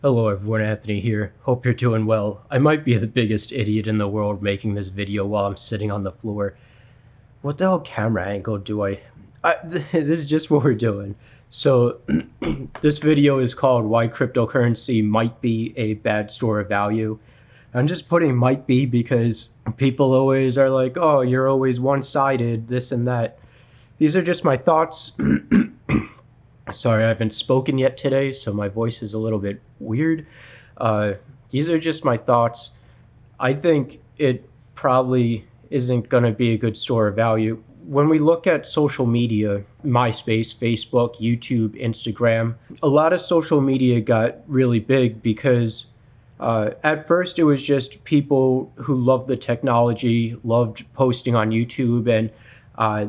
Hello everyone, Anthony here. Hope you're doing well. I might be the biggest idiot in the world making this video while I'm sitting on the floor. What the hell camera angle do this is just what we're doing. So this video is called Why Cryptocurrency Might Be a Bad Store of Value. I'm just putting might be because people always are like, oh, you're always one-sided, this and that. These are just my thoughts. Sorry, I haven't spoken yet today, so my voice is a little bit weird. These are just my thoughts. I think it probably isn't going to be a good store of value. When we look at social media, MySpace, Facebook, YouTube, Instagram, a lot of social media got really big because at first it was just people who loved the technology, loved posting on YouTube, and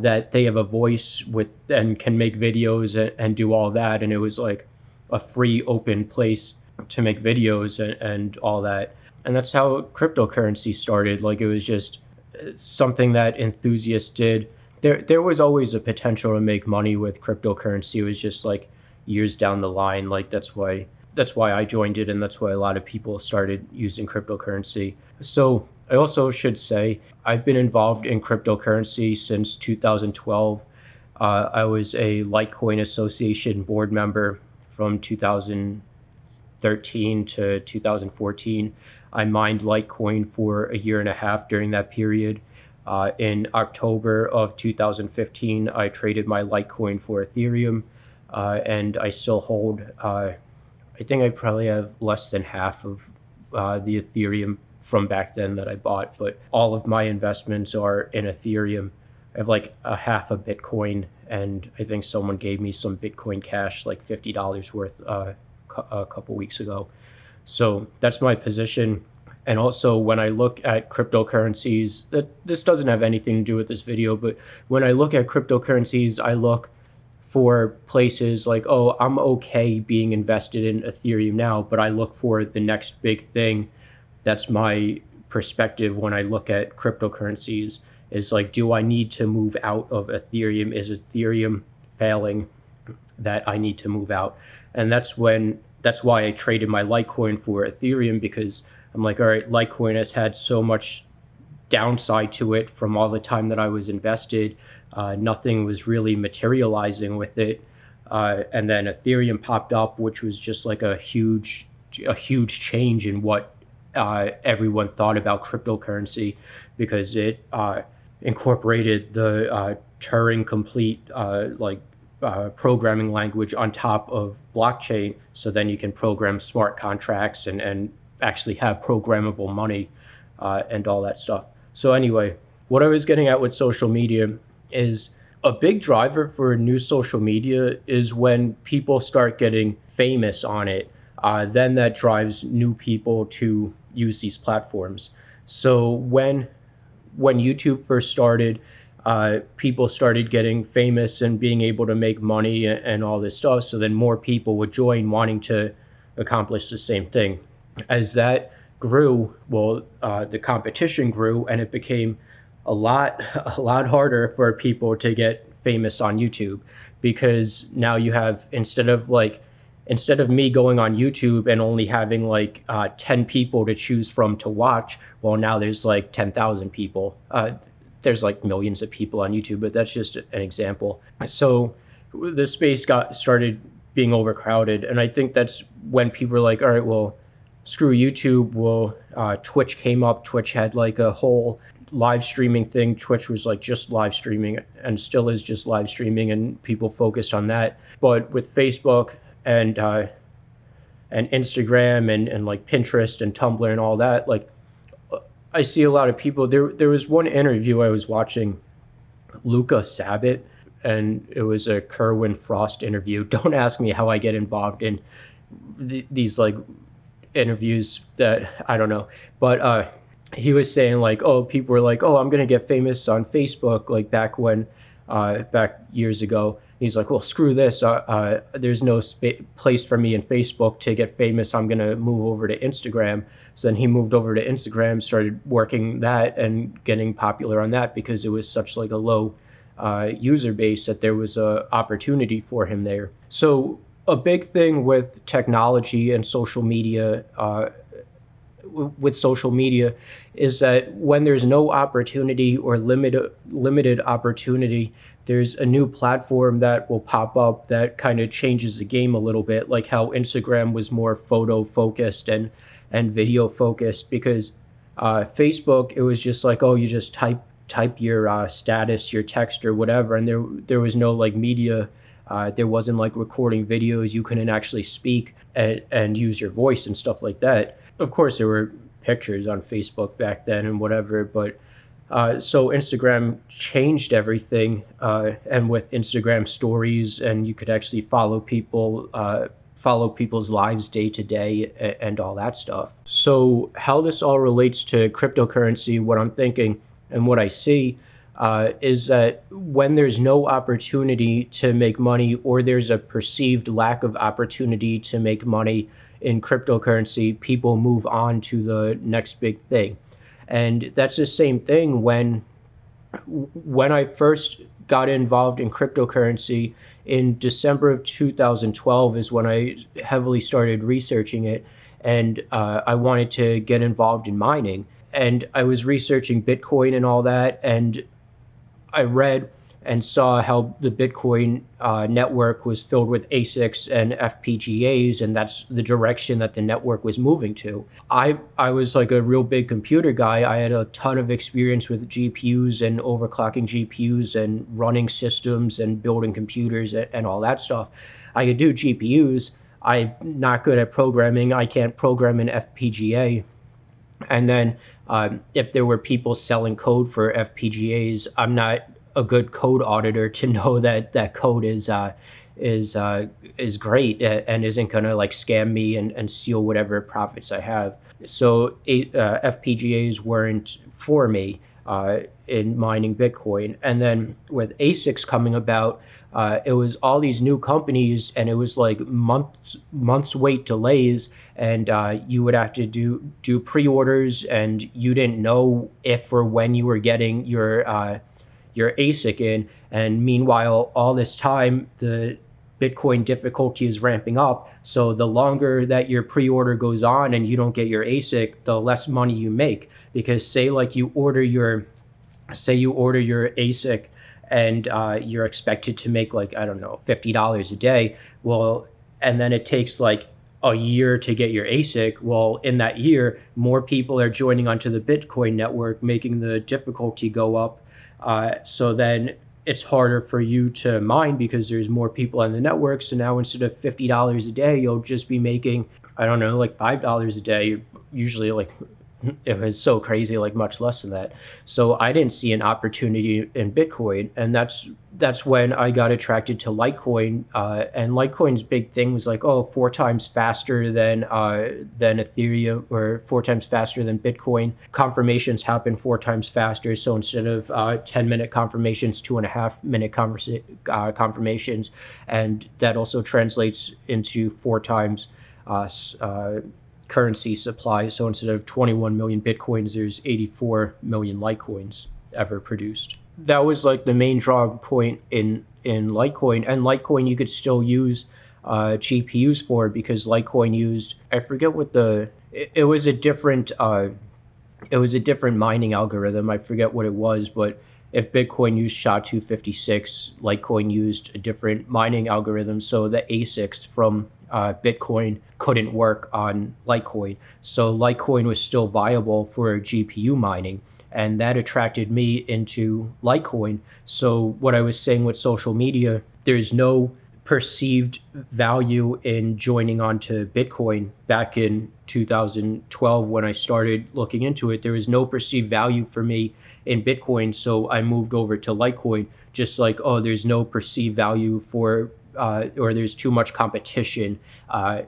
that they have a voice with and can make videos and do all that. And it was like a free, open place to make videos and all that. And that's how cryptocurrency started. Like, it was just something that enthusiasts did. There was always a potential to make money with cryptocurrency. It was just like years down the line. Like, that's why I joined it, and that's why a lot of people started using cryptocurrency. So I also should say I've been involved in cryptocurrency since 2012. I was a Litecoin Association board member from 2013 to 2014. I mined Litecoin for a year and a half during that period. In October of 2015, I traded my Litecoin for Ethereum, and I still hold, I think I probably have less than half of the Ethereum from back then that I bought, but all of my investments are in Ethereum. I have like a half a Bitcoin, and I think someone gave me some Bitcoin Cash, like $50 worth a couple weeks ago. So that's my position. And also, when I look at cryptocurrencies, this doesn't have anything to do with this video, but when I look at cryptocurrencies, I look for places like, oh, I'm okay being invested in Ethereum now, but I look for the next big thing. That's my perspective when I look at cryptocurrencies, is like, do I need to move out of Ethereum? Is Ethereum failing that I need to move out? And that's why I traded my Litecoin for Ethereum, because I'm like, all right, Litecoin has had so much downside to it from all the time that I was invested. Nothing was really materializing with it. And then Ethereum popped up, which was just like a huge change in what everyone thought about cryptocurrency, because it incorporated the Turing complete programming language on top of blockchain. So then you can program smart contracts and actually have programmable money and all that stuff. So anyway, what I was getting at with social media is a big driver for new social media is when people start getting famous on it. Then that drives new people to use these platforms. So when YouTube first started, people started getting famous and being able to make money and all this stuff. So then more people would join, wanting to accomplish the same thing. As that grew, well, the competition grew, and it became a lot harder for people to get famous on YouTube, because now you have, instead of me going on YouTube and only having like 10 people to choose from to watch, well, now there's like 10,000 people. There's like millions of people on YouTube, but that's just an example. So the space started being overcrowded, and I think that's when people were like, all right, well, screw YouTube. Well, Twitch came up. Twitch had like a whole live streaming thing. Twitch was like just live streaming, and still is just live streaming, and people focused on that. But with Facebook and Instagram and like Pinterest and Tumblr and all that, like, I see a lot of people. There was one interview I was watching, Luca Sabbat, and it was a Kerwin Frost interview. Don't ask me how I get involved in these like interviews that I don't know, but he was saying like, oh, people were like, oh, I'm gonna get famous on Facebook, like back years ago. He's like, well, screw this. There's no place for me in Facebook to get famous. I'm gonna move over to Instagram. So then he moved over to Instagram, started working that and getting popular on that, because it was such like a low user base that there was a opportunity for him there. So a big thing with technology and social media, is that when there's no opportunity or limited opportunity, there's a new platform that will pop up that kind of changes the game a little bit, like how Instagram was more photo focused and video focused, because Facebook, it was just like, oh, you just type your status, your text or whatever, and there was no like media. There wasn't like recording videos. You couldn't actually speak and use your voice and stuff like that. Of course, there were pictures on Facebook back then and whatever, but so Instagram changed everything, and with Instagram stories, and you could actually follow people's lives day to day and all that stuff. So how this all relates to cryptocurrency, what I'm thinking and what I see, is that when there's no opportunity to make money, or there's a perceived lack of opportunity to make money in cryptocurrency, people move on to the next big thing. And that's the same thing when I first got involved in cryptocurrency in December of 2012 is when I heavily started researching it, and I wanted to get involved in mining. And I was researching Bitcoin and all that, and I read and saw how the Bitcoin network was filled with ASICs and FPGAs, and that's the direction that the network was moving to. I was like a real big computer guy. I had a ton of experience with GPUs and overclocking GPUs and running systems and building computers and all that stuff. I could do GPUs. I'm not good at programming. I can't program an FPGA. And then if there were people selling code for FPGAs, I'm not a good code auditor to know that that code is great and isn't gonna like scam me and steal whatever profits I have. So FPGAs weren't for me in mining Bitcoin. And then with ASICs coming about, it was all these new companies, and it was like months wait delays, and you would have to do pre-orders, and you didn't know if or when you were getting your ASIC in. And meanwhile, all this time, the Bitcoin difficulty is ramping up. So the longer that your pre-order goes on and you don't get your ASIC, the less money you make. Because say you order your ASIC, and you're expected to make like, I don't know, $50 a day. Well, and then it takes like a year to get your ASIC. Well, in that year, more people are joining onto the Bitcoin network, making the difficulty go up. So then it's harder for you to mine because there's more people on the network. So now instead of $50 a day, you'll just be making, I don't know, like $5 a day. Usually like, it was so crazy, like much less than that. So I didn't see an opportunity in Bitcoin. And that's when I got attracted to Litecoin. And Litecoin's big thing was like, oh, 4 times faster than Ethereum, or 4 times faster than Bitcoin. Confirmations happen 4 times faster. So instead of 10-minute confirmations, 2.5-minute confirmations. And that also translates into 4 times currency supply. So instead of 21 million Bitcoins, there's 84 million Litecoins ever produced. That was like the main drawing point in Litecoin. And Litecoin you could still use GPUs for, because Litecoin used, I forget what it was a different mining algorithm. I forget what it was, but if Bitcoin used SHA-256, Litecoin used a different mining algorithm. So the ASICs from Bitcoin couldn't work on Litecoin. So Litecoin was still viable for GPU mining, and that attracted me into Litecoin. So what I was saying with social media, there's no perceived value in joining onto Bitcoin. Back in 2012, when I started looking into it, there was no perceived value for me in Bitcoin. So I moved over to Litecoin, just like, oh, there's no perceived value for or there's too much competition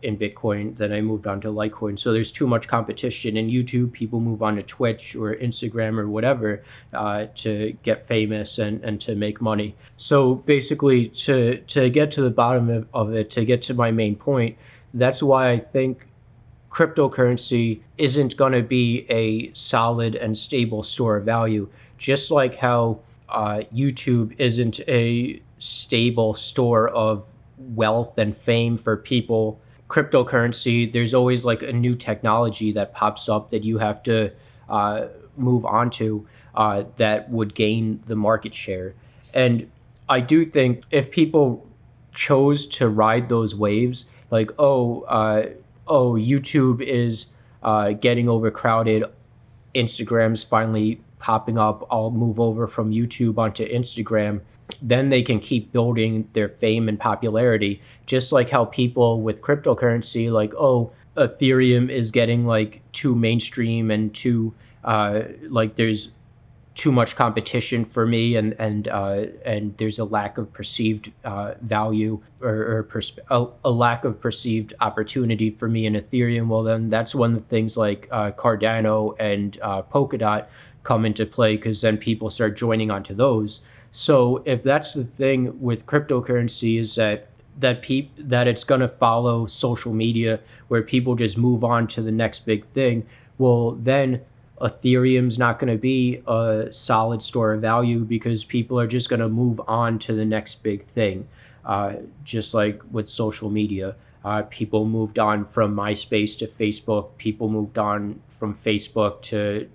in Bitcoin. Then I moved on to Litecoin. So there's too much competition in YouTube. People move on to Twitch or Instagram or whatever to get famous and to make money. So basically, to get to the bottom of it, to get to my main point, that's why I think cryptocurrency isn't going to be a solid and stable store of value, just like how YouTube isn't a stable store of wealth and fame for people. Cryptocurrency, there's always like a new technology that pops up that you have to move on to that would gain the market share. And I do think if people chose to ride those waves, like, YouTube is getting overcrowded, Instagram's finally popping up, I'll move over from YouTube onto Instagram, then they can keep building their fame and popularity. Just like how people with cryptocurrency, like, Ethereum is getting like too mainstream and too like there's too much competition for me, and there's a lack of perceived value, or a lack of perceived opportunity for me in Ethereum. Well, then that's when the things like Cardano and Polkadot come into play, because then people start joining onto those. So if that's the thing with cryptocurrency, is that it's going to follow social media, where people just move on to the next big thing, well, then Ethereum's not going to be a solid store of value, because people are just going to move on to the next big thing. Just like with social media, people moved on from MySpace to Facebook. People moved on from Facebook to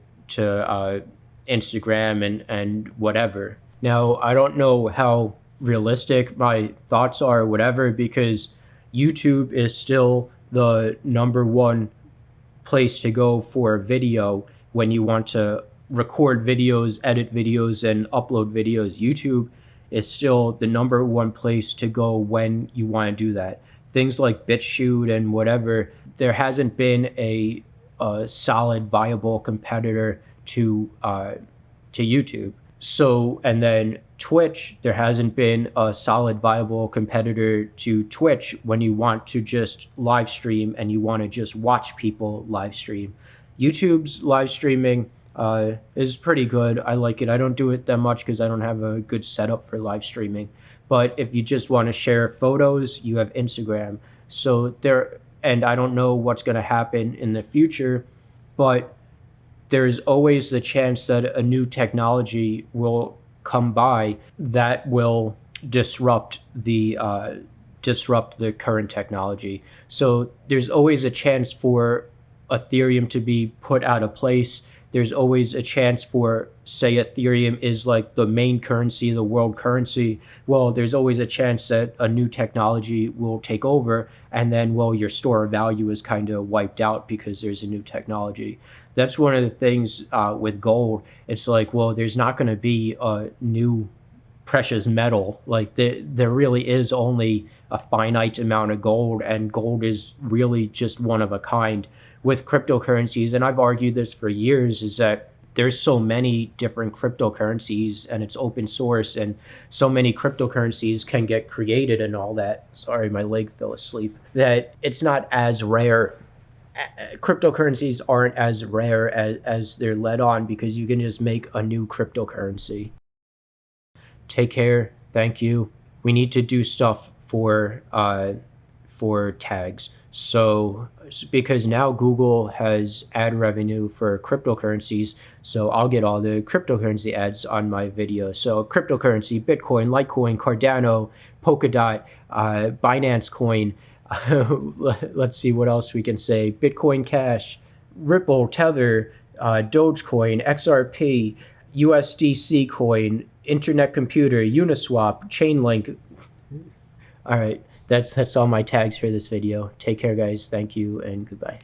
Instagram and whatever. Now, I don't know how realistic my thoughts are, or whatever, because YouTube is still the #1 place to go for video when you want to record videos, edit videos, and upload videos. YouTube is still the #1 place to go when you want to do that. Things like BitChute and whatever, there hasn't been a solid, viable competitor to YouTube. So, and then Twitch, there hasn't been a solid, viable competitor to Twitch when you want to just live stream and you want to just watch people live stream. YouTube's live streaming is pretty good. I like it. I don't do it that much because I don't have a good setup for live streaming. But if you just want to share photos, you have Instagram. So and I don't know what's going to happen in the future, but there's always the chance that a new technology will come by that will disrupt the current technology. So there's always a chance for Ethereum to be put out of place. There's always a chance for, say, Ethereum is like the main currency, the world currency. Well, there's always a chance that a new technology will take over, and then, well, your store of value is kind of wiped out because there's a new technology. That's one of the things with gold. It's like, well, there's not going to be a new precious metal. Like there really is only a finite amount of gold, and gold is really just one of a kind. With cryptocurrencies, and I've argued this for years, is that there's so many different cryptocurrencies, and it's open source, and so many cryptocurrencies can get created and all that. Sorry, my leg fell asleep. That it's not as rare. Cryptocurrencies aren't as rare as they're led on, because you can just make a new cryptocurrency. Take care. Thank you. We need to do stuff for tags. So, because now Google has ad revenue for cryptocurrencies, so I'll get all the cryptocurrency ads on my video. So cryptocurrency, Bitcoin, Litecoin, Cardano, Polkadot, Binance Coin. Let's see what else we can say. Bitcoin Cash, Ripple, Tether, Dogecoin, XRP, USDC Coin, Internet Computer, Uniswap, Chainlink. All right. That's all my tags for this video. Take care, guys. Thank you, and goodbye.